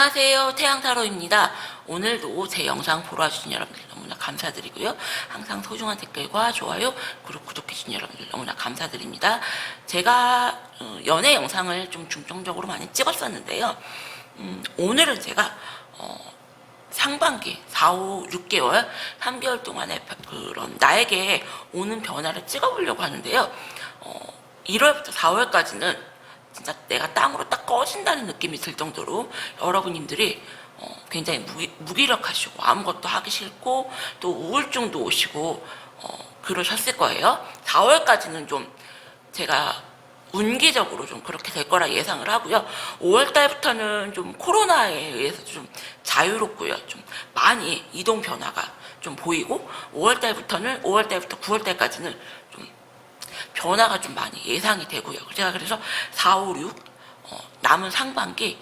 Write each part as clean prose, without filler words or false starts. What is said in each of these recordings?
안녕하세요. 태양타로입니다. 오늘도 제 영상 보러 와주신 여러분들 너무나 감사드리고요. 항상 소중한 댓글과 좋아요, 그리고 구독해주신 여러분들 너무나 감사드립니다. 제가 연애 영상을 좀 중점적으로 많이 찍었었는데요. 오늘은 제가 상반기 4, 5, 6개월, 3개월 동안의 그런 나에게 오는 변화를 찍어보려고 하는데요. 1월부터 4월까지는 진짜 내가 땅으로 딱 꺼진다는 느낌이 들 정도로 여러분님들이 굉장히 무기력하시고 아무것도 하기 싫고 또 우울증도 오시고 그러셨을 거예요. 4월까지는 좀 제가 운기적으로 좀 그렇게 될 거라 예상을 하고요. 5월 달부터는 좀 코로나에 의해서 좀 자유롭고요. 좀 많이 이동 변화가 좀 보이고 5월 달부터 9월 달까지는 좀 변화가 좀 많이 예상이 되고요. 제가 그래서 4, 5, 6 남은 상반기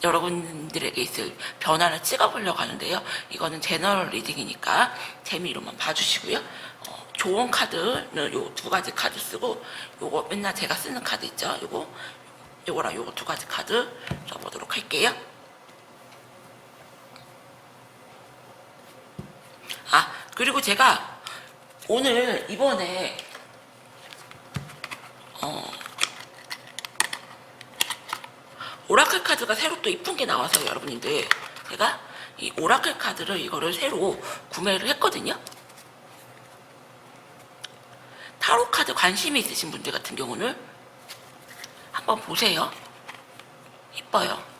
여러분들에게 있을 변화를 찍어보려고 하는데요. 이거는 제너럴 리딩이니까 재미로만 봐주시고요. 좋은 카드는 요 두 가지 카드 쓰고, 요거 맨날 제가 쓰는 카드 있죠. 요거랑 요거 두 가지 카드 써보도록 할게요. 그리고 제가 오늘 이번에 오라클 카드가 새로 또 이쁜 게 나와서 여러분들 제가 이 오라클 카드를 이거를 새로 구매를 했거든요. 타로 카드 관심이 있으신 분들 같은 경우는 한번 보세요. 이뻐요.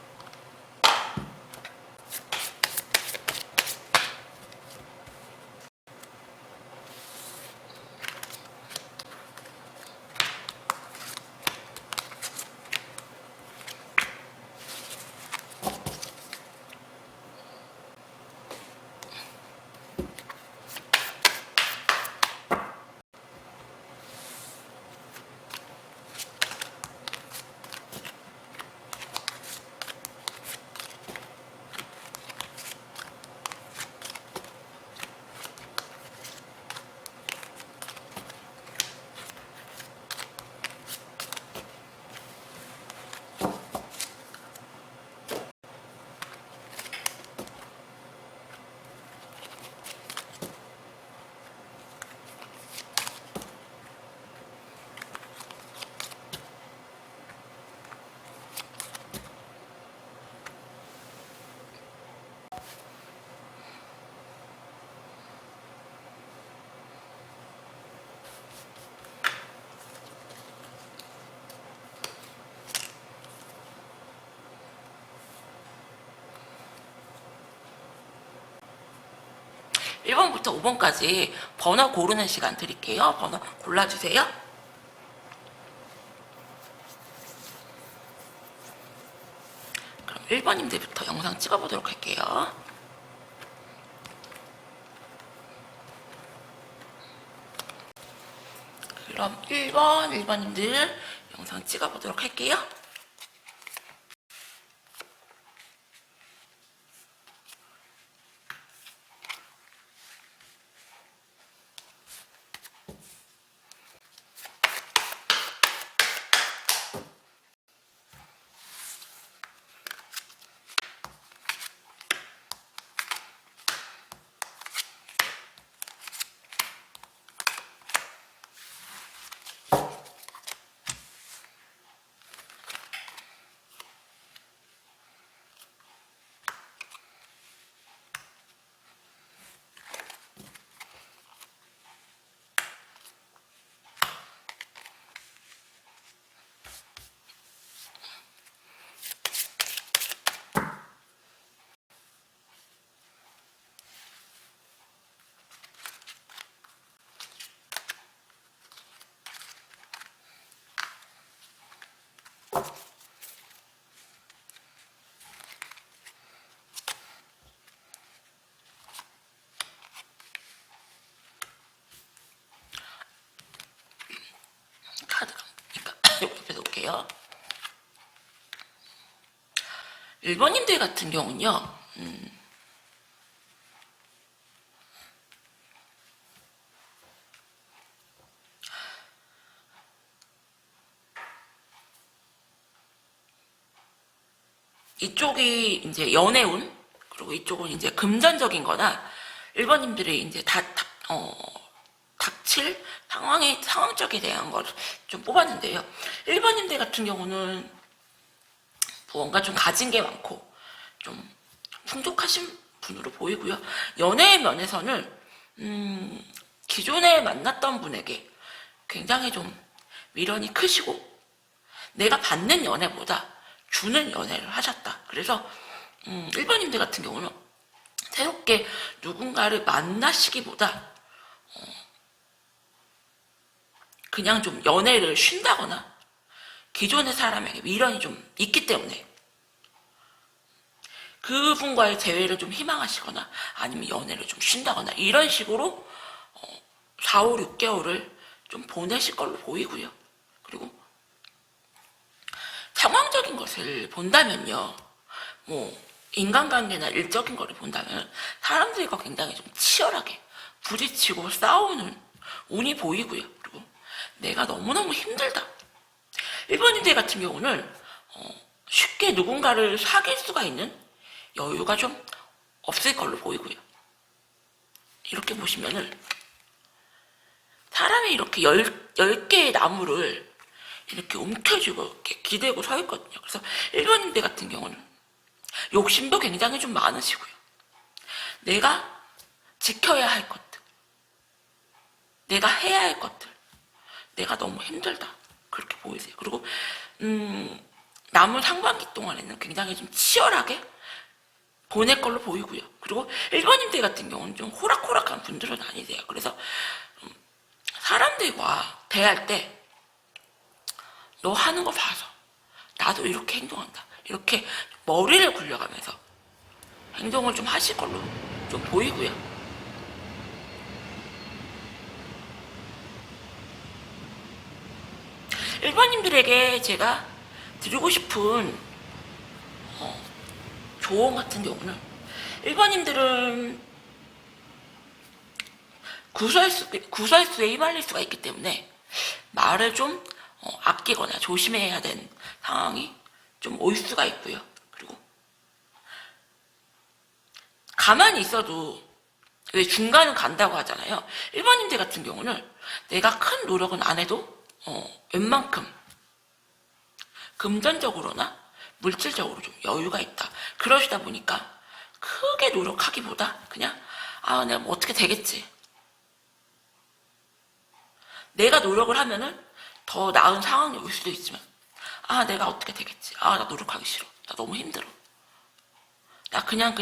일 번부터 5번까지 번호 고르는 시간 드릴게요. 번호 골라주세요. 그럼 1번님들부터 영상 찍어보도록 할게요. 그럼 1번님들 영상 찍어보도록 할게요. 카드가 옆에 놓을게요. 1번님들 같은 경우는요. 이쪽이 이제 연애운, 그리고 이쪽은 이제 금전적인 거나 1번님들이 이제 닥칠 상황적에 대한 걸 좀 뽑았는데요. 1번님들 같은 경우는 무언가 좀 가진 게 많고 좀 풍족하신 분으로 보이고요. 연애의 면에서는 기존에 만났던 분에게 굉장히 좀 미련이 크시고 내가 받는 연애보다 주는 연애를 하셨다. 그래서 1번님들 같은 경우는 새롭게 누군가를 만나시기보다 그냥 좀 연애를 쉰다거나 기존의 사람에게 미련이 좀 있기 때문에 그분과의 재회를 좀 희망하시거나 아니면 연애를 좀 쉰다거나 이런 식으로 4, 5, 6개월을 좀 보내실 걸로 보이고요. 그리고 상황적인 것을 본다면요. 뭐 인간관계나 일적인 거를 본다면 사람들과 굉장히 좀 치열하게 부딪히고 싸우는 운이 보이고요. 그리고 내가 너무너무 힘들다. 1번인들 같은 경우는 쉽게 누군가를 사귈 수가 있는 여유가 좀 없을 걸로 보이고요. 이렇게 보시면은 사람이 이렇게 10개의 나무를 이렇게 움켜쥐고 이렇게 기대고 서 있거든요. 그래서 1번인들 같은 경우는 욕심도 굉장히 좀 많으시고요. 내가 지켜야 할 것들, 내가 해야 할 것들, 내가 너무 힘들다. 그렇게 보이세요. 그리고 남은 상반기 동안에는 굉장히 좀 치열하게 보낼 걸로 보이고요. 그리고 1번님들 같은 경우는 좀 호락호락한 분들은 아니세요. 그래서 사람들과 대할 때 너 하는 거 봐서 나도 이렇게 행동한다. 이렇게 머리를 굴려가면서 행동을 좀 하실 걸로 좀 보이고요. 일반인들에게 제가 드리고 싶은 조언 같은 경우는 일반인들은 구설수에 휘말릴 수가 있기 때문에 말을 좀 아끼거나 조심해야 되는 상황이 좀 올 수가 있고요. 그리고 가만히 있어도 왜 중간은 간다고 하잖아요. 일반인들 같은 경우는 내가 큰 노력은 안 해도 웬만큼 금전적으로나 물질적으로 좀 여유가 있다. 그러시다 보니까 크게 노력하기보다 그냥 내가 뭐 어떻게 되겠지. 내가 노력을 하면은 더 나은 상황이 올 수도 있지만 내가 어떻게 되겠지. 나 노력하기 싫어. 나 너무 힘들어. 나 그냥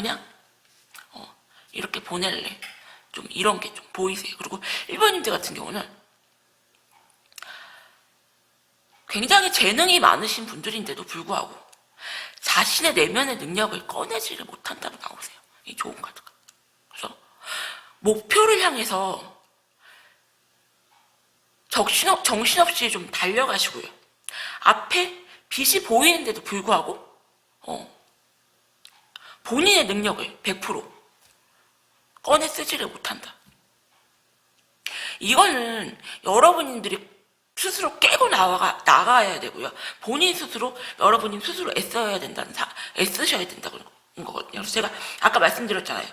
이렇게 보낼래. 좀 이런 게 좀 보이세요. 그리고 1번님들 같은 경우는 굉장히 재능이 많으신 분들인데도 불구하고 자신의 내면의 능력을 꺼내지를 못한다고 나오세요. 이 좋은 카드가. 그래서 목표를 향해서 정신없이 좀 달려가시고요. 앞에 빛이 보이는데도 불구하고 본인의 능력을 100% 꺼내 쓰지를 못한다. 이거는 여러분들이 스스로 깨고 나가야 되고요. 본인 스스로, 여러분이 스스로 애쓰셔야 된다는 거거든요. 그래서 제가 아까 말씀드렸잖아요.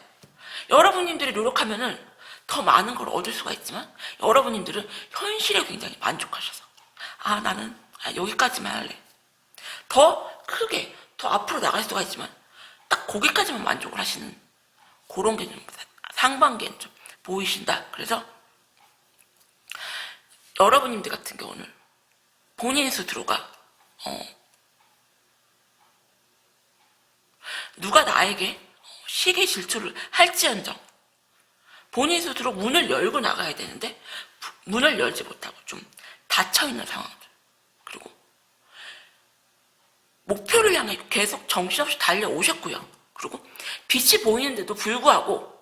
여러분들이 노력하면은 더 많은 걸 얻을 수가 있지만 여러분들은 현실에 굉장히 만족하셔서 나는 여기까지만 할래. 더 크게, 더 앞으로 나갈 수가 있지만 딱 거기까지만 만족을 하시는 그런 게 좀 상반기엔 좀 보이신다. 그래서 여러분들 같은 경우는 본인 스스로가 누가 나에게 시기 질투를 할지언정 본인 스스로 문을 열고 나가야 되는데 문을 열지 못하고 좀 닫혀있는 상황들. 그리고 목표를 향해 계속 정신없이 달려오셨고요. 그리고 빛이 보이는데도 불구하고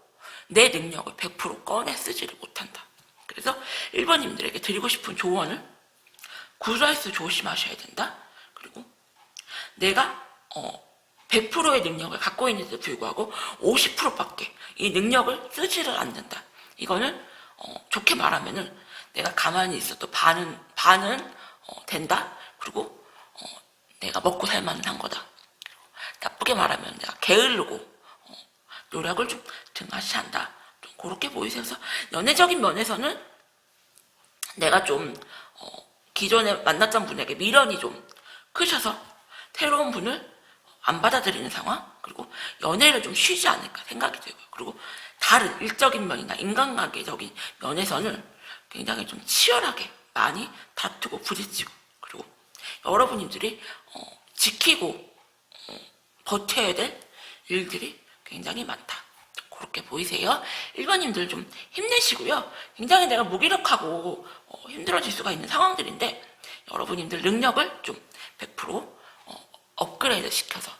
내 능력을 100% 꺼내 쓰지를 못한다. 그래서 1번님들에게 드리고 싶은 조언은 구설수 조심하셔야 된다. 그리고 내가 100%의 능력을 갖고 있는데도 불구하고 50%밖에 이 능력을 쓰지를 않는다. 이거는 좋게 말하면은 내가 가만히 있어도 반은 된다. 그리고 내가 먹고 살만한 거다. 나쁘게 말하면 내가 게으르고 노력을 좀 등하시한다. 좀 그렇게 보이세요. 그래서 연애적인 면에서는 내가 좀 기존에 만났던 분에게 미련이 좀 크셔서 새로운 분을 안 받아들이는 상황, 그리고 연애를 좀 쉬지 않을까 생각이 들고요. 그리고 다른 일적인 면이나 인간관계적인 면에서는 굉장히 좀 치열하게 많이 다투고 부딪히고, 그리고 여러분들이 지키고 버텨야 될 일들이 굉장히 많다. 그렇게 보이세요. 1번님들 좀 힘내시고요. 굉장히 내가 무기력하고 힘들어질 수가 있는 상황들인데 여러분님들 능력을 좀 100% 업그레이드 시켜서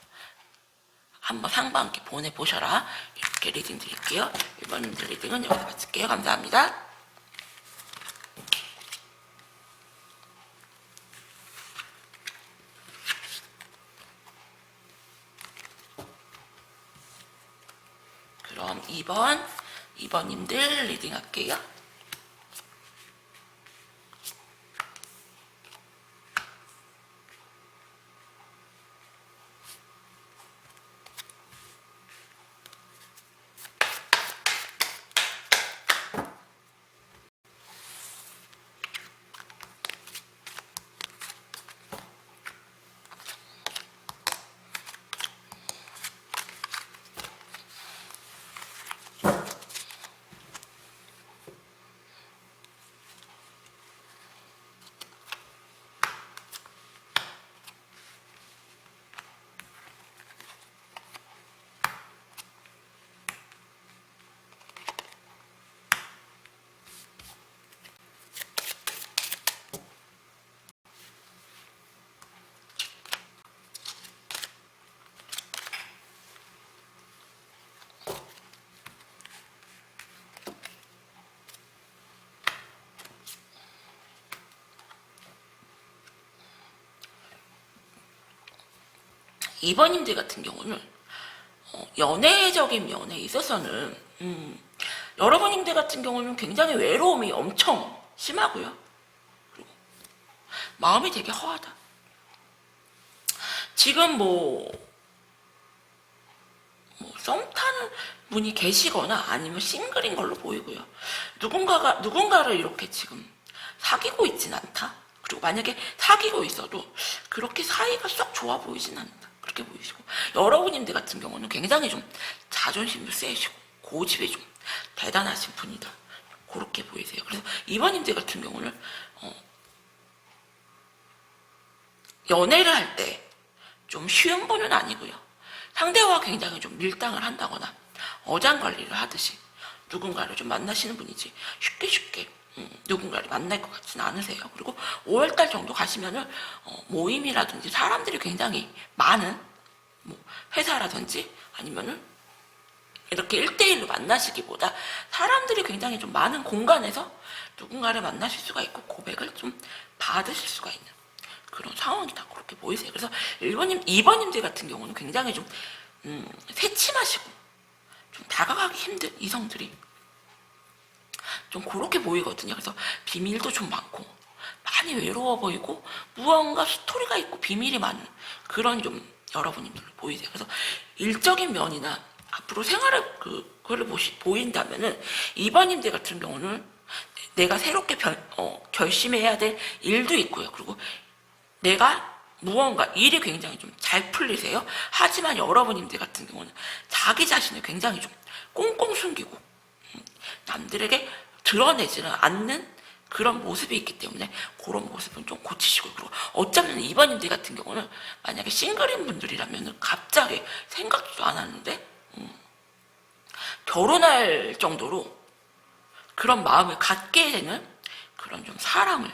한번 상반기 보내보셔라. 이렇게 리딩 드릴게요. 1번님들 리딩은 여기서 마칠게요. 감사합니다. 그럼 2번님들 리딩 할게요. 이번님들 같은 경우는 연애적인 면에 있어서는 여러분님들 같은 경우는 굉장히 외로움이 엄청 심하고요. 그리고 마음이 되게 허하다. 지금 썸 타는 분이 계시거나 아니면 싱글인 걸로 보이고요. 누군가를 이렇게 지금 사귀고 있진 않다. 그리고 만약에 사귀고 있어도 그렇게 사이가 썩 좋아 보이진 않는다. 그렇게 보이시고, 여러분님들 같은 경우는 굉장히 좀 자존심도 세시고 고집이 좀 대단하신 분이다. 그렇게 보이세요. 그래서 이번님들 같은 경우는 연애를 할 때 좀 쉬운 분은 아니고요. 상대와 굉장히 좀 밀당을 한다거나 어장관리를 하듯이 누군가를 좀 만나시는 분이지 쉽게 누군가를 만날 것 같지는 않으세요. 그리고 5월달 정도 가시면은 모임이라든지 사람들이 굉장히 많은 회사라든지 아니면은 이렇게 1대1로 만나시기보다 사람들이 굉장히 좀 많은 공간에서 누군가를 만나실 수가 있고 고백을 좀 받으실 수가 있는 그런 상황이다. 그렇게 보이세요. 그래서 2번님들 같은 경우는 굉장히 좀 새침하시고 좀 다가가기 힘든 이성들이 좀 그렇게 보이거든요. 그래서 비밀도 좀 많고 많이 외로워 보이고 무언가 스토리가 있고 비밀이 많은 그런 좀 여러분들로 보이세요. 그래서 일적인 면이나 앞으로 생활을 그거를 보인다면은 2번님들 같은 경우는 내가 새롭게 결심해야 될 일도 있고요. 그리고 내가 무언가 일이 굉장히 좀 잘 풀리세요. 하지만 여러분님들 같은 경우는 자기 자신을 굉장히 좀 꽁꽁 숨기고 남들에게 드러내지는 않는 그런 모습이 있기 때문에 그런 모습은 좀 고치시고, 그리고 어쩌면 2번님들 같은 경우는 만약에 싱글인 분들이라면 갑자기 생각도 안 하는데 결혼할 정도로 그런 마음을 갖게 되는 그런 좀 사람을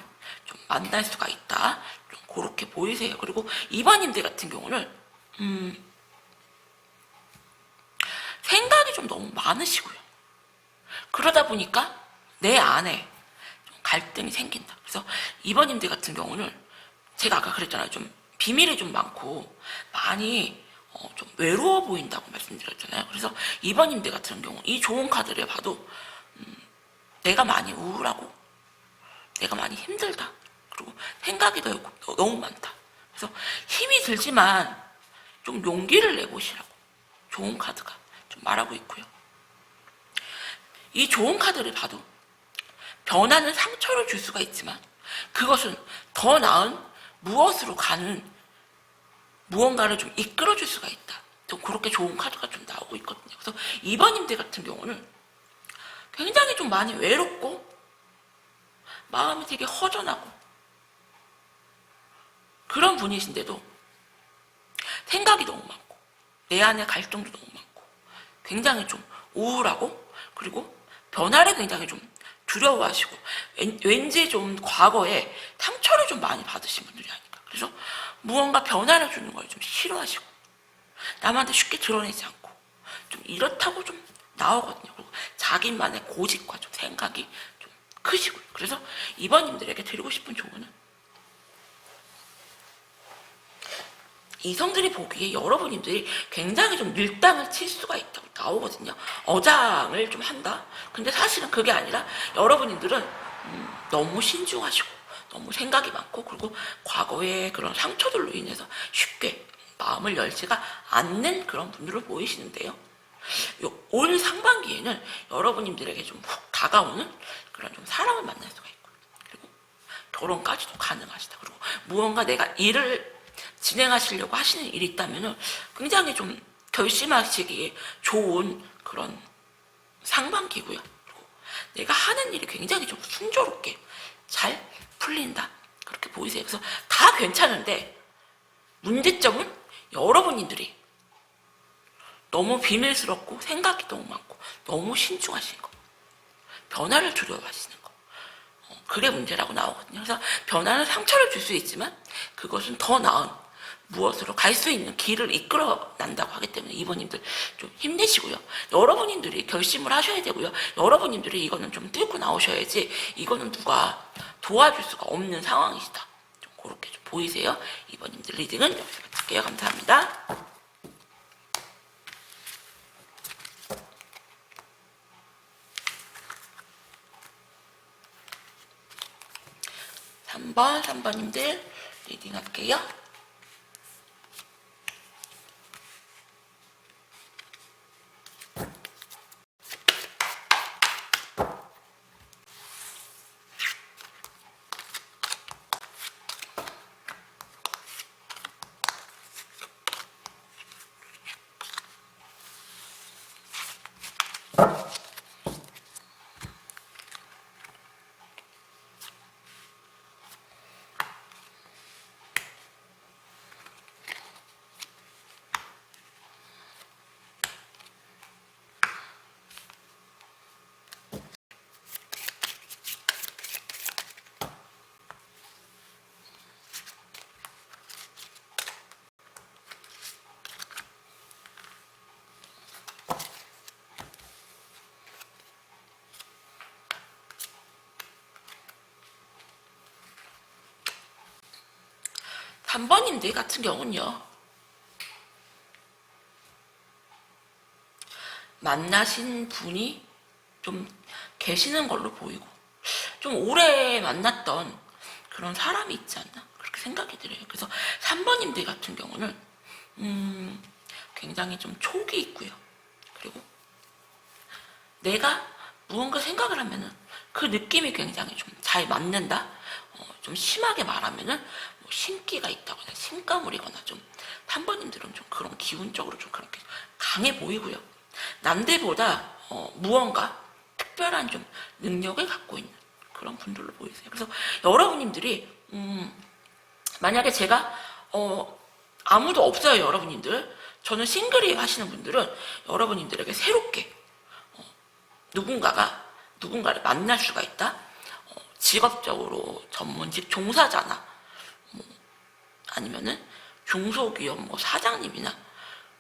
좀 만날 수가 있다. 좀 그렇게 보이세요. 그리고 2번님들 같은 경우는 생각이 좀 너무 많으시고요. 그러다 보니까 내 안에 좀 갈등이 생긴다. 그래서 2번님들 같은 경우는 제가 아까 그랬잖아요. 좀 비밀이 좀 많고 많이 좀 외로워 보인다고 말씀드렸잖아요. 그래서 2번님들 같은 경우 이 좋은 카드를 봐도 내가 많이 우울하고 내가 많이 힘들다. 그리고 생각이 너무 많다. 그래서 힘이 들지만 좀 용기를 내보시라고 좋은 카드가 좀 말하고 있고요. 이 좋은 카드를 봐도 변화는 상처를 줄 수가 있지만 그것은 더 나은 무엇으로 가는 무언가를 좀 이끌어줄 수가 있다. 좀 그렇게 좋은 카드가 좀 나오고 있거든요. 그래서 2번님들 같은 경우는 굉장히 좀 많이 외롭고 마음이 되게 허전하고 그런 분이신데도 생각이 너무 많고 내 안에 갈등도 너무 많고 굉장히 좀 우울하고 그리고 변화를 굉장히 좀 두려워하시고 왠지 좀 과거에 상처를 좀 많이 받으신 분들이 아닐까. 그래서 무언가 변화를 주는 걸 좀 싫어하시고 남한테 쉽게 드러내지 않고 좀 이렇다고 좀 나오거든요. 그리고 자기만의 고집과 좀 생각이 좀 크시고요. 그래서 이번님들에게 드리고 싶은 조언은 이성들이 보기에 여러분님들이 굉장히 좀 밀당을 칠 수가 있다고 나오거든요. 어장을 좀 한다. 근데 사실은 그게 아니라 여러분님들은 너무 신중하시고 너무 생각이 많고 그리고 과거의 그런 상처들로 인해서 쉽게 마음을 열지가 않는 그런 분들을 보이시는데요. 올 상반기에는 여러분님들에게 좀 훅 다가오는 그런 좀 사람을 만날 수가 있고 그리고 결혼까지도 가능하시다. 그리고 무언가 내가 일을 진행하시려고 하시는 일이 있다면 굉장히 좀 결심하시기에 좋은 그런 상반기고요. 그리고 내가 하는 일이 굉장히 좀 순조롭게 잘 풀린다. 그렇게 보이세요. 그래서 다 괜찮은데 문제점은 여러분들이 너무 비밀스럽고 생각이 너무 많고 너무 신중하신 거. 변화를 두려워하시는 거. 그게 문제라고 나오거든요. 그래서 변화는 상처를 줄 수 있지만 그것은 더 나은 무엇으로 갈 수 있는 길을 이끌어 난다고 하기 때문에 이번님들 좀 힘내시고요. 여러분들이 결심을 하셔야 되고요. 여러분들이 이거는 좀 뚫고 나오셔야지 이거는 누가 도와줄 수가 없는 상황이시다. 좀 그렇게 좀 보이세요. 이번님들 리딩은 여기서 마칠게요. 감사합니다. 3번님들 리딩 할게요. 한 번님들 같은 경우는요. 만나신 분이 좀 계시는 걸로 보이고 좀 오래 만났던 그런 사람이 있지 않나 그렇게 생각이 들어요. 그래서 3번님들 같은 경우는 굉장히 좀 촉이 있고요. 그리고 내가 무언가 생각을 하면은 그 느낌이 굉장히 좀 잘 맞는다. 좀 심하게 말하면은 뭐 신기가 있다거나 신가물이거나 좀 3번님들은 좀 그런 기운적으로 좀 그렇게 강해 보이고요. 남들보다 무언가 특별한 좀 능력을 갖고 있는 그런 분들로 보이세요. 그래서 여러분님들이 만약에 제가 아무도 없어요. 여러분님들 저는 싱글이에요 하시는 분들은 여러분님들에게 새롭게 누군가를 만날 수가 있다. 직업적으로 전문직 종사자나 뭐 아니면은 중소기업 뭐 사장님이나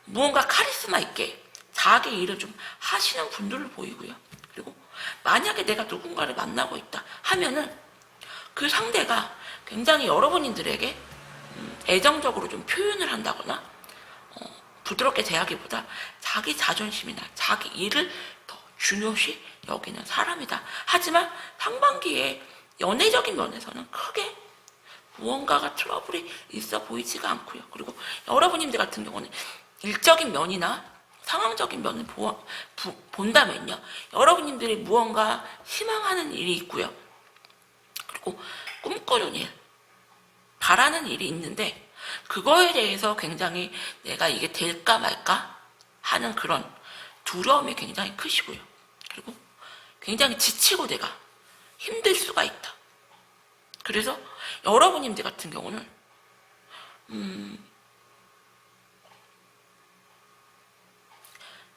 무언가 카리스마 있게 자기 일을 좀 하시는 분들로 보이고요. 그리고 만약에 내가 누군가를 만나고 있다 하면은 그 상대가 굉장히 여러분들에게 애정적으로 좀 표현을 한다거나 부드럽게 대하기보다 자기 자존심이나 자기 일을 더 중요시 여기는 사람이다. 하지만 상반기에 연애적인 면에서는 크게 무언가가 트러블이 있어 보이지가 않고요. 그리고 여러분님들 같은 경우는 일적인 면이나 상황적인 면을 본다면요. 여러분님들이 무언가 희망하는 일이 있고요. 그리고 꿈꾸는 일, 바라는 일이 있는데 그거에 대해서 굉장히 내가 이게 될까 말까 하는 그런 두려움이 굉장히 크시고요. 그리고 굉장히 지치고 내가 힘들 수가 있다. 그래서 여러분님들 같은 경우는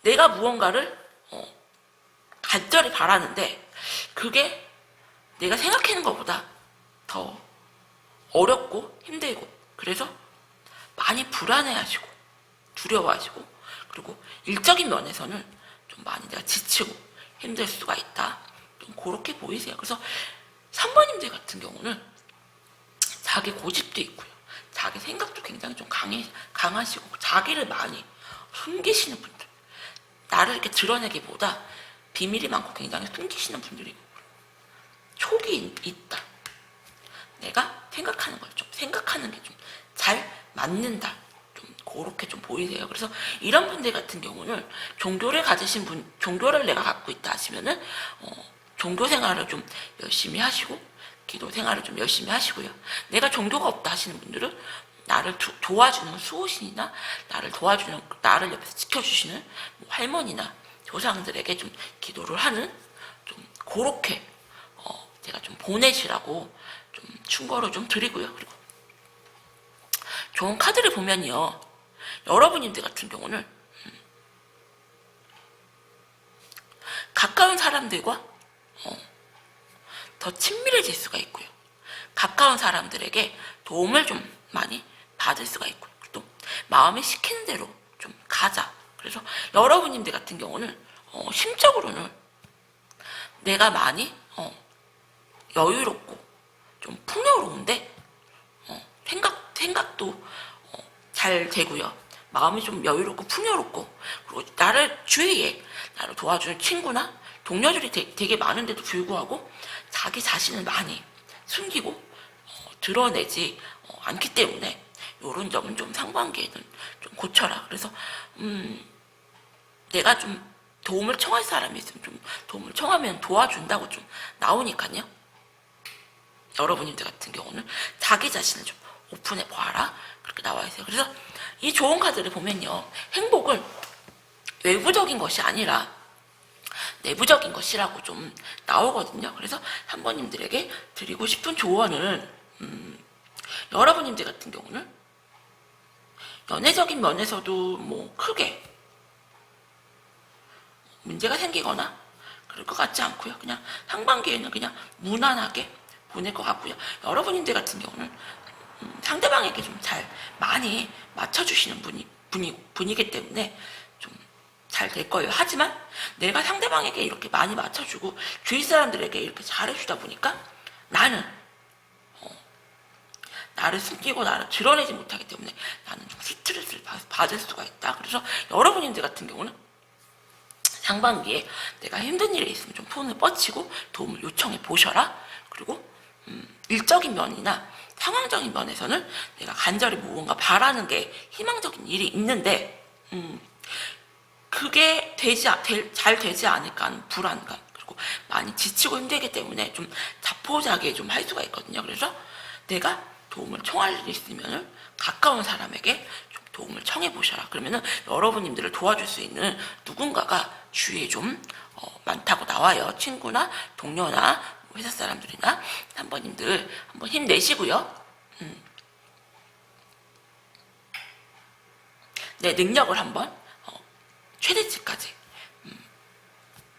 내가 무언가를 간절히 바라는데 그게 내가 생각하는 것보다 더 어렵고 힘들고 그래서 많이 불안해하시고 두려워하시고 그리고 일적인 면에서는 좀 많이 내가 지치고 힘들 수가 있다. 좀 그렇게 보이세요. 그래서 3번님들 같은 경우는 자기 고집도 있고요. 자기 생각도 굉장히 좀 강하시고 자기를 많이 숨기시는 분들. 나를 이렇게 드러내기보다 비밀이 많고 굉장히 숨기시는 분들이고 촉이 있다. 내가 생각하는 걸 좀 생각하는 게 좀 잘 맞는다. 좀 그렇게 좀 보이세요. 그래서 이런 분들 같은 경우는 종교를 가지신 분, 종교를 내가 갖고 있다 하시면은 종교 생활을 좀 열심히 하시고 기도 생활을 좀 열심히 하시고요. 내가 종교가 없다 하시는 분들은 나를 도와주는 수호신이나 나를 옆에서 지켜주시는 뭐 할머니나 조상들에게 좀 기도를 하는 좀 그렇게 제가 좀 보내시라고 좀 충고를 좀 드리고요. 그리고 좋은 카드를 보면요. 여러분들 같은 경우는 가까운 사람들과 더 친밀해질 수가 있고요. 가까운 사람들에게 도움을 좀 많이 받을 수가 있고요. 또 마음이 시키는 대로 좀 가자. 그래서 여러분들 같은 경우는 심적으로는 내가 많이 여유롭고 좀 풍요로운데 생각도 잘 되고요. 마음이 좀 여유롭고 풍요롭고 그리고 나를 주위에 나를 도와주는 친구나 동료들이 되게 많은데도 불구하고 자기 자신을 많이 숨기고 드러내지 않기 때문에 이런 점은 좀 상반기에는 좀 고쳐라. 그래서 내가 좀 도움을 청할 사람이 있으면 좀 도움을 청하면 도와준다고 좀 나오니까요. 여러분들 같은 경우는 자기 자신을 좀 오픈해 보아라. 그렇게 나와 있어요. 그래서 이 좋은 카드를 보면요. 행복은 외부적인 것이 아니라 내부적인 것이라고 좀 나오거든요. 그래서 3번님들에게 드리고 싶은 조언은 여러분들 같은 경우는 연애적인 면에서도 뭐 크게 문제가 생기거나 그럴 것 같지 않고요. 그냥 상반기에는 그냥 무난하게 보낼 것 같고요. 여러분들 같은 경우는 상대방에게 좀 잘 많이 맞춰주시는 분이기 때문에 좀 잘 될 거예요. 하지만 내가 상대방에게 이렇게 많이 맞춰주고 주위 사람들에게 이렇게 잘해주다 보니까 나는 나를 숨기고 나를 드러내지 못하기 때문에 나는 좀 스트레스를 받을 수가 있다. 그래서 여러분들 같은 경우는 상반기에 내가 힘든 일이 있으면 좀 폰을 뻗치고 도움을 요청해 보셔라. 그리고 일적인 면이나 상황적인 면에서는 내가 간절히 무언가 바라는 게 희망적인 일이 있는데 그게 잘 되지 않을까 하는 불안감 그리고 많이 지치고 힘들기 때문에 좀 자포자기에 좀 할 수가 있거든요. 그래서 내가 도움을 청할 일이 있으면 가까운 사람에게 좀 도움을 청해 보셔라. 그러면은 여러분님들을 도와줄 수 있는 누군가가 주위에 좀 많다고 나와요. 친구나 동료나 회사 사람들이나 3번님들 한번 힘내시고요. 내 능력을 한번 최대치까지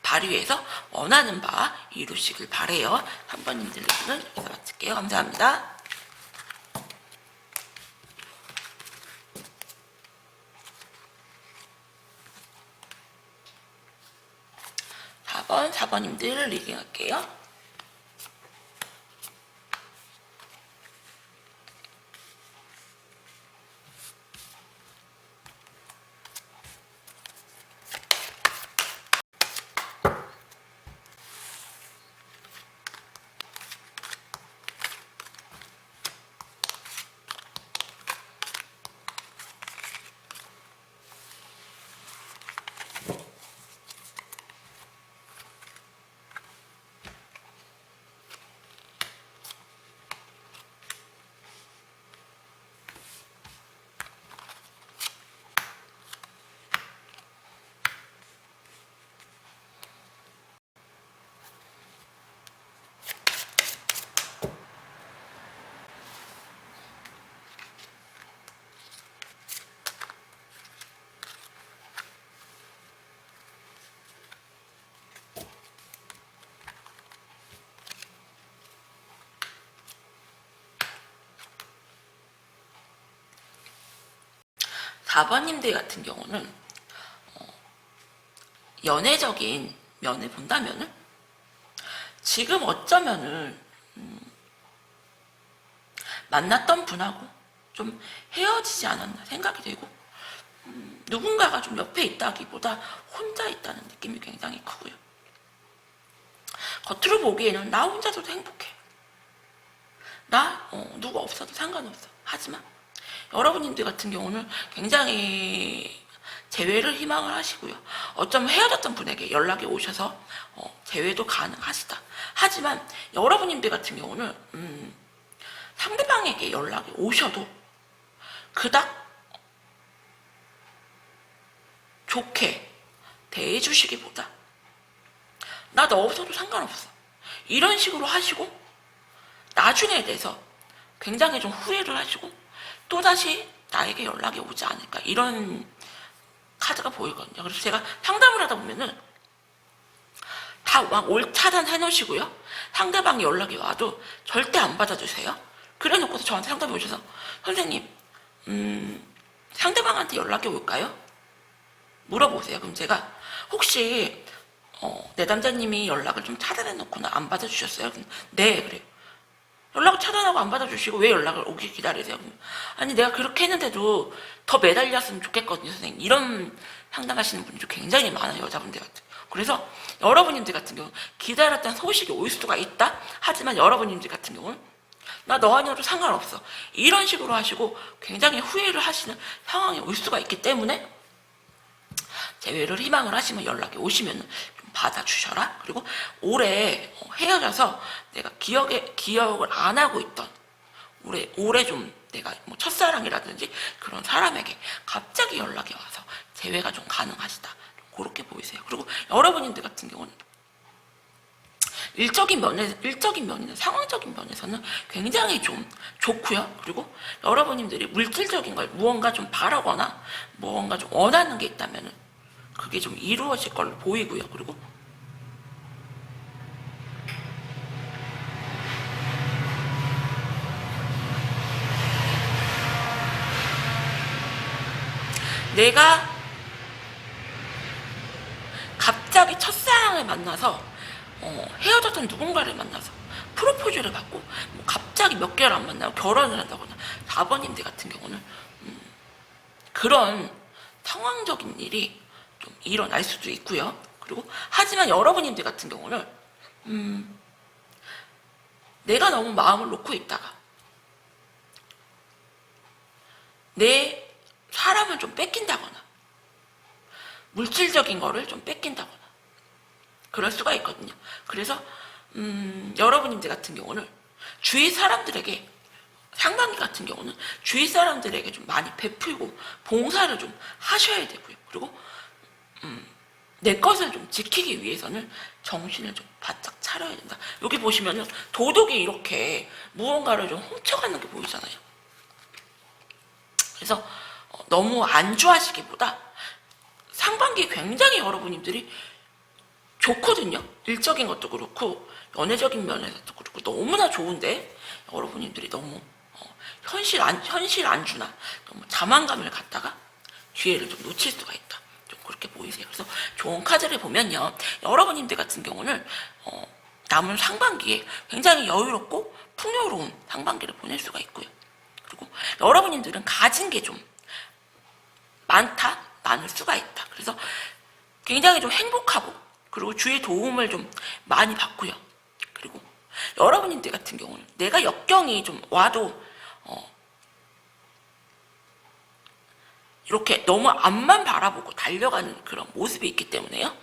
발휘해서 원하는 바 이루시길 바래요. 3번님들은 여기서 마칠게요. 감사합니다. 4번님들 리딩할게요. 4번님들 같은 경우는 연애적인 면을 본다면은 지금 어쩌면은 만났던 분하고 좀 헤어지지 않았나 생각이 되고 누군가가 좀 옆에 있다기보다 혼자 있다는 느낌이 굉장히 크고요. 겉으로 보기에는 나 혼자서도 행복해. 나 누구 없어도 상관없어. 하지만 여러분님들 같은 경우는 굉장히 재회를 희망을 하시고요. 어쩌면 헤어졌던 분에게 연락이 오셔서 재회도 가능하시다. 하지만 여러분님들 같은 경우는 상대방에게 연락이 오셔도 그닥 좋게 대해주시기보다 나 너 없어도 상관없어. 이런 식으로 하시고 나중에 대해서 굉장히 좀 후회를 하시고 또다시 나에게 연락이 오지 않을까 이런 카드가 보이거든요. 그래서 제가 상담을 하다 보면은 다 막 올 차단해 놓으시고요. 상대방이 연락이 와도 절대 안 받아주세요. 그래 놓고서 저한테 상담이 오셔서 선생님 상대방한테 연락이 올까요? 물어보세요. 그럼 제가 혹시 내담자님이 연락을 좀 차단해 놓거나 안 받아주셨어요? 네, 그래요. 연락을 차단하고 안 받아주시고 왜 연락을 오길 기다리세요? 아니 내가 그렇게 했는데도 더 매달렸으면 좋겠거든요, 선생님. 이런 상담하시는 분들이 굉장히 많아요, 여자분들 같은. 그래서 여러분님들 같은 경우는 기다렸던 소식이 올 수가 있다. 하지만 여러분님들 같은 경우는 나 너 아니어도 상관없어. 이런 식으로 하시고 굉장히 후회를 하시는 상황이 올 수가 있기 때문에 재회를 희망을 하시면 연락이 오시면 좀 받아주셔라. 그리고 올해 헤어져서 내가 기억을 안 하고 있던 올해 좀 내가 뭐 첫사랑이라든지 그런 사람에게 갑자기 연락이 와서 재회가 좀 가능하시다. 그렇게 보이세요. 그리고 여러분들 같은 경우는 일적인 면이나 상황적인 면에서는 굉장히 좀 좋고요. 그리고 여러분들이 물질적인 걸 무언가 좀 바라거나 무언가 좀 원하는 게 있다면 그게 좀 이루어질 걸로 보이고요. 그리고 내가 갑자기 첫사랑을 만나서 헤어졌던 누군가를 만나서 프로포즈를 받고 뭐 갑자기 몇 개월 안 만나고 결혼을 한다거나 4번님들 같은 경우는 그런 상황적인 일이 좀 일어날 수도 있고요. 그리고 하지만 여러분님들 같은 경우는 내가 너무 마음을 놓고 있다가 내 사람을 좀 뺏긴다거나 물질적인 거를 좀 뺏긴다거나 그럴 수가 있거든요. 그래서 여러분님들 같은 경우는 주위 사람들에게 상반기 같은 경우는 주위 사람들에게 좀 많이 베풀고 봉사를 좀 하셔야 되고요. 그리고 내 것을 좀 지키기 위해서는 정신을 좀 바짝 차려야 된다. 여기 보시면은 도둑이 이렇게 무언가를 좀 훔쳐가는 게 보이잖아요. 그래서 너무 안주하시기보다 상반기에 굉장히 여러분들이 좋거든요. 일적인 것도 그렇고 연애적인 면에서도 그렇고 너무나 좋은데 여러분들이 너무 현실 안주나 너무 자만감을 갖다가 기회를 좀 놓칠 수가 있다. 좀 그렇게 보이세요. 그래서 좋은 카드를 보면요. 여러분들 같은 경우는 남은 상반기에 굉장히 여유롭고 풍요로운 상반기를 보낼 수가 있고요. 그리고 여러분들은 가진 게 좀 많을 수가 있다. 그래서 굉장히 좀 행복하고 그리고 주위의 도움을 좀 많이 받고요. 그리고 여러분들 같은 경우는 내가 역경이 좀 와도 이렇게 너무 앞만 바라보고 달려가는 그런 모습이 있기 때문에요.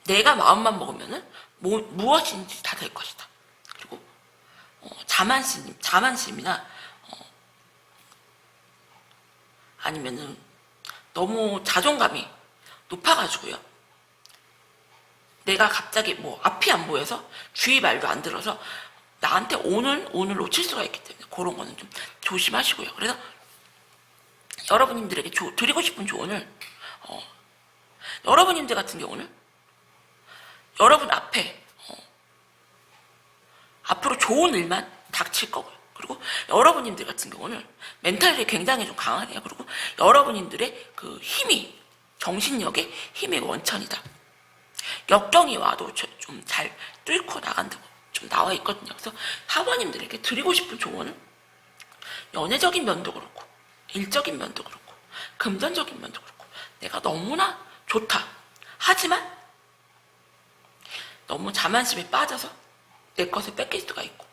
내가 마음만 먹으면은 무엇인지 다 될 것이다. 그리고 자만심이나 아니면은 너무 자존감이 높아가지고요. 내가 갑자기 뭐 앞이 안 보여서 주위 말도 안 들어서 나한테 오늘 놓칠 수가 있기 때문에 그런 거는 좀 조심하시고요. 그래서 여러분들에게 드리고 싶은 조언을 여러분들 같은 경우는 여러분 앞에 앞으로 좋은 일만 닥칠 거고요. 그리고 여러분님들 같은 경우는 멘탈이 굉장히 좀 강하네요. 그리고 여러분님들의 그 힘이, 정신력의 힘이 원천이다. 역경이 와도 좀 잘 뚫고 나간다고 좀 나와 있거든요. 그래서 사모님들에게 드리고 싶은 조언은 연애적인 면도 그렇고 일적인 면도 그렇고 금전적인 면도 그렇고 내가 너무나 좋다. 하지만 너무 자만심에 빠져서 내 것을 뺏길 수가 있고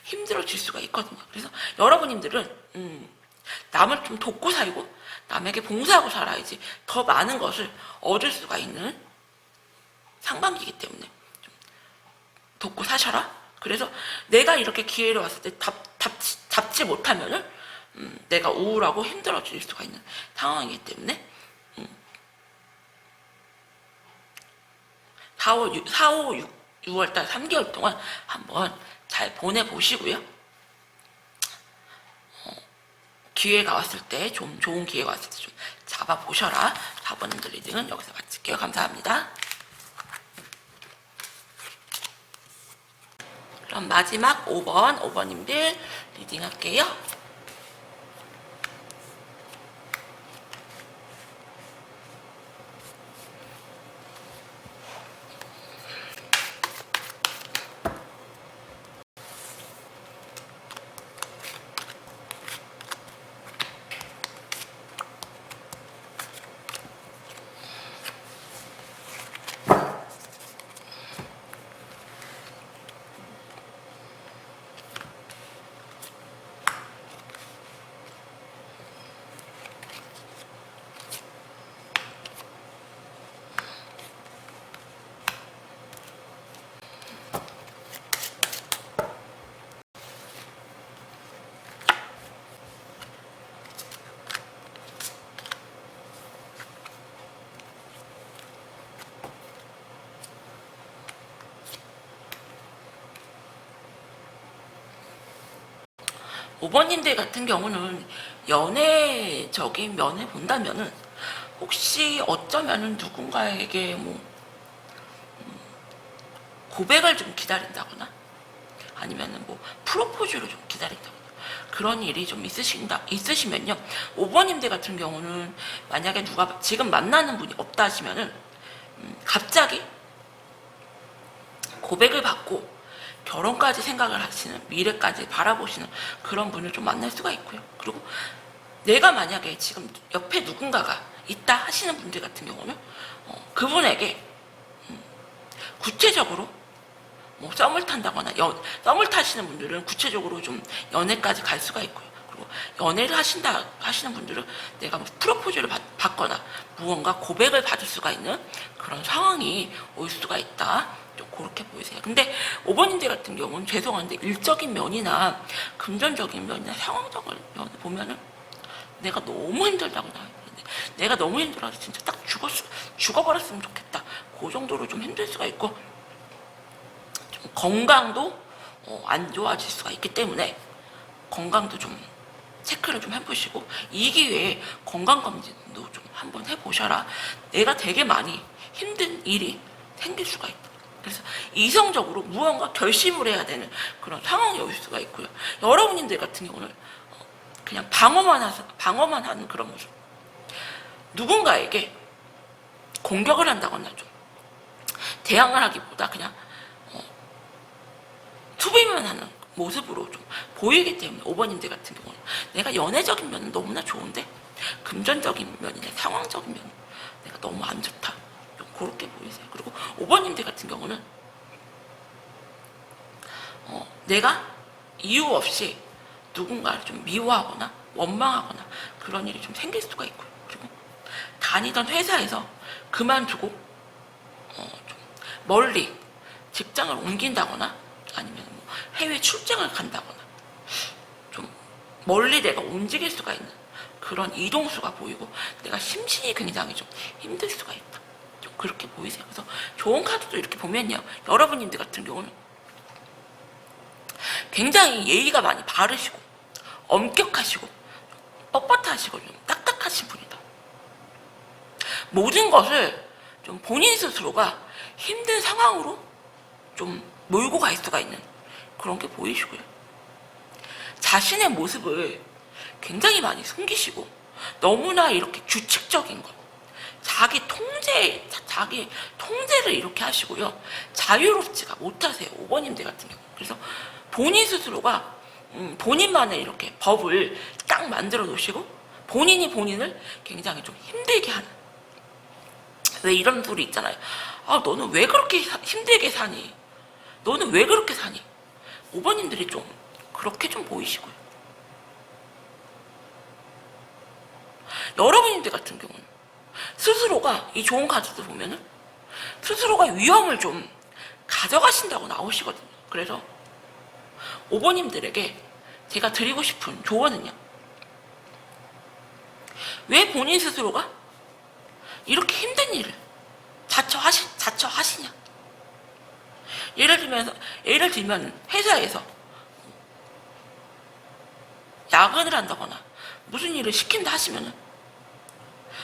힘들어질 수가 있거든요. 그래서 여러분님들은 남을 좀 돕고 살고 남에게 봉사하고 살아야지 더 많은 것을 얻을 수가 있는 상반기이기 때문에 좀 돕고 사셔라. 그래서 내가 이렇게 기회를 왔을 때 잡지 못하면은 내가 우울하고 힘들어질 수가 있는 상황이기 때문에 4, 5, 6월달 3개월 동안 한번 잘 보내보시고요. 기회가 왔을 때, 좀 좋은 기회가 왔을 때 좀 잡아보셔라. 4번님들 리딩은 여기서 마칠게요. 감사합니다. 그럼 마지막 5번님들 리딩 할게요. 오 번님들 같은 경우는 연애적인 면을 본다면은 혹시 어쩌면은 누군가에게 뭐 고백을 좀 기다린다거나 아니면은 뭐 프로포즈를 좀 기다린다거나 그런 일이 좀 있으시면요. 5번님들 같은 경우는 만약에 누가 지금 만나는 분이 없다 하시면은 갑자기 고백을 받고 결혼까지 생각을 하시는, 미래까지 바라보시는 그런 분을 좀 만날 수가 있고요. 그리고 내가 만약에 지금 옆에 누군가가 있다 하시는 분들 같은 경우는 그분에게 구체적으로 뭐 썸을 탄다거나 썸을 타시는 분들은 구체적으로 좀 연애까지 갈 수가 있고요. 그리고 연애를 하시는 분들은 내가 뭐 프로포즈를 받거나 무언가 고백을 받을 수가 있는 그런 상황이 올 수가 있다. 좀 그렇게 보이세요. 근데 5번님들 같은 경우는 죄송한데 일적인 면이나 금전적인 면이나 상황적인 면을 보면은 내가 너무 힘들다고 나왔는데 내가 너무 힘들어서 진짜 딱 죽어버렸으면 좋겠다. 그 정도로 좀 힘들 수가 있고 좀 건강도 안 좋아질 수가 있기 때문에 건강도 좀 체크를 좀 해보시고 이 기회에 건강검진도 좀 한번 해보셔라. 내가 되게 많이 힘든 일이 생길 수가 있다. 그래서 이성적으로 무언가 결심을 해야 되는 그런 상황이 올 수가 있고요. 여러분들 같은 경우는 그냥 방어만 하는 그런 모습. 누군가에게 공격을 한다거나 좀 대항을 하기보다 그냥 투비만 하는 모습으로 좀 보이기 때문에 5번님들 같은 경우는 내가 연애적인 면은 너무나 좋은데 금전적인 면이나 상황적인 면은 내가 너무 안 좋다. 그렇게 보이세요. 그리고 5번님들 같은 경우는 내가 이유 없이 누군가를 좀 미워하거나 원망하거나 그런 일이 좀 생길 수가 있고요. 그리고 다니던 회사에서 그만두고 좀 멀리 직장을 옮긴다거나 아니면 뭐 해외 출장을 간다거나 좀 멀리 내가 움직일 수가 있는 그런 이동수가 보이고 내가 심신이 굉장히 좀 힘들 수가 있다. 좀 그렇게 보이세요. 그래서 좋은 카드도 이렇게 보면요. 여러분님들 같은 경우는 굉장히 예의가 많이 바르시고 엄격하시고 뻣뻣하시고 좀 딱딱하신 분이다. 모든 것을 좀 본인 스스로가 힘든 상황으로 좀 몰고 갈 수가 있는 그런 게 보이시고요. 자신의 모습을 굉장히 많이 숨기시고 너무나 이렇게 규칙적인 것, 자기 통제를 이렇게 하시고요. 자유롭지가 못하세요. 5번님들 같은 경우. 그래서 본인 스스로가 본인만의 이렇게 법을 딱 만들어 놓으시고 본인이 본인을 굉장히 좀 힘들게 하는, 왜 이런 소리 있잖아요. 아, 너는 왜 그렇게 힘들게 사니? 너는 왜 그렇게 사니? 5번님들이 좀 그렇게 좀 보이시고요. 여러분들 같은 경우는 스스로가, 이 좋은 카드도 보면은 스스로가 위험을 좀 가져가신다고 나오시거든요. 그래서 5번님들에게 제가 드리고 싶은 조언은요, 왜 본인 스스로가 이렇게 힘든 일을 자처하시냐? 예를 들면 회사에서 야근을 한다거나 무슨 일을 시킨다 하시면은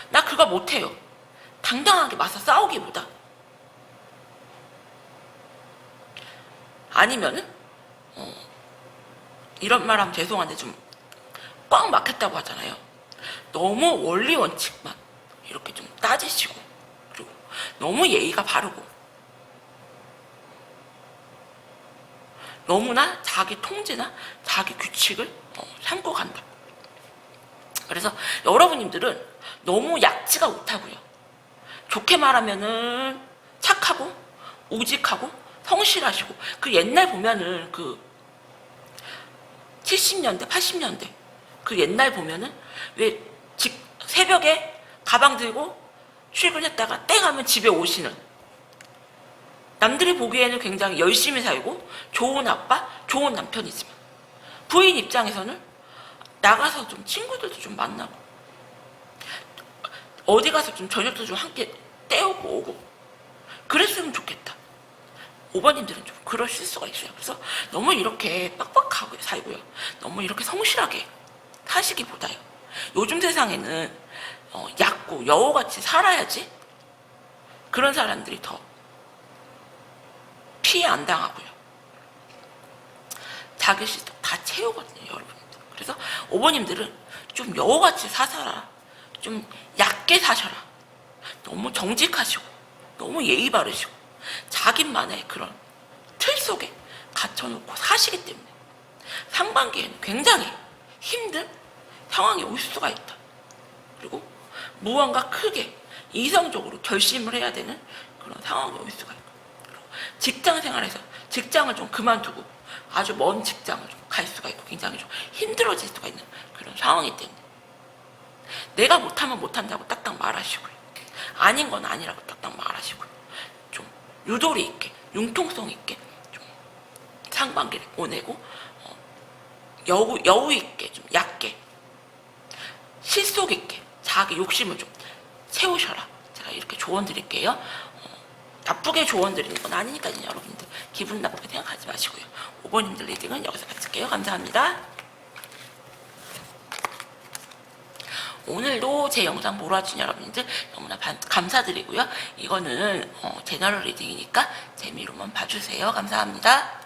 나 그거 못해요. 당당하게 맞서 싸우기보다, 아니면은 이런 말 하면 죄송한데 좀 꽉 막혔다고 하잖아요. 너무 원리 원칙만 이렇게 좀 따지시고, 그리고 너무 예의가 바르고 너무나 자기 통제나 자기 규칙을 삼고 간다. 그래서 여러분님들은 너무 약지가 못하고요. 좋게 말하면은 착하고 우직하고 성실하시고, 그 옛날 보면은 그 70년대 80년대 그 옛날 보면은 왜 새벽에 가방 들고 출근했다가 땡 하면 집에 오시는, 남들이 보기에는 굉장히 열심히 살고 좋은 아빠, 좋은 남편이지만 부인 입장에서는 나가서 좀 친구들도 좀 만나고 어디 가서 좀 저녁도 좀 함께 때우고 오고 그랬으면 좋겠다. 5번님들은 좀 그러실 수가 있어요. 그래서 너무 이렇게 빡빡하게 살고요, 너무 이렇게 성실하게 사시기보다요, 요즘 세상에는 얕고 여우같이 살아야지 그런 사람들이 더 피해 안 당하고요, 자기 시스템 다 채우거든요, 여러분들. 그래서 5번님들은 좀 여우같이 사셔라, 좀 얕게 사셔라. 너무 정직하시고 너무 예의 바르시고 자기만의 그런 틀 속에 갇혀놓고 사시기 때문에 상반기에는 굉장히 힘든 상황이 올 수가 있다. 그리고 무언가 크게 이성적으로 결심을 해야 되는 그런 상황이 올 수가 있고, 직장 생활에서 직장을 좀 그만두고 아주 먼 직장을 좀 갈 수가 있고 굉장히 좀 힘들어질 수가 있는 그런 상황이기 때문에 내가 못하면 못한다고 딱딱 말하시고요, 아닌 건 아니라고 딱딱 말하시고요, 좀 유도리 있게 융통성 있게 좀 상반기를 보내고 여우 있게 좀 얕게 실속 있게 자기 욕심을 좀 채우셔라. 제가 이렇게 조언 드릴게요. 나쁘게 조언 드리는 건 아니니까요, 여러분들 기분 나쁘게 생각하지 마시고요. 5번님들 리딩은 여기서 마칠게요. 감사합니다. 오늘도 제 영상 보러 와주신 여러분들 너무나 감사드리고요. 이거는 제너럴 리딩이니까 재미로만 봐주세요. 감사합니다.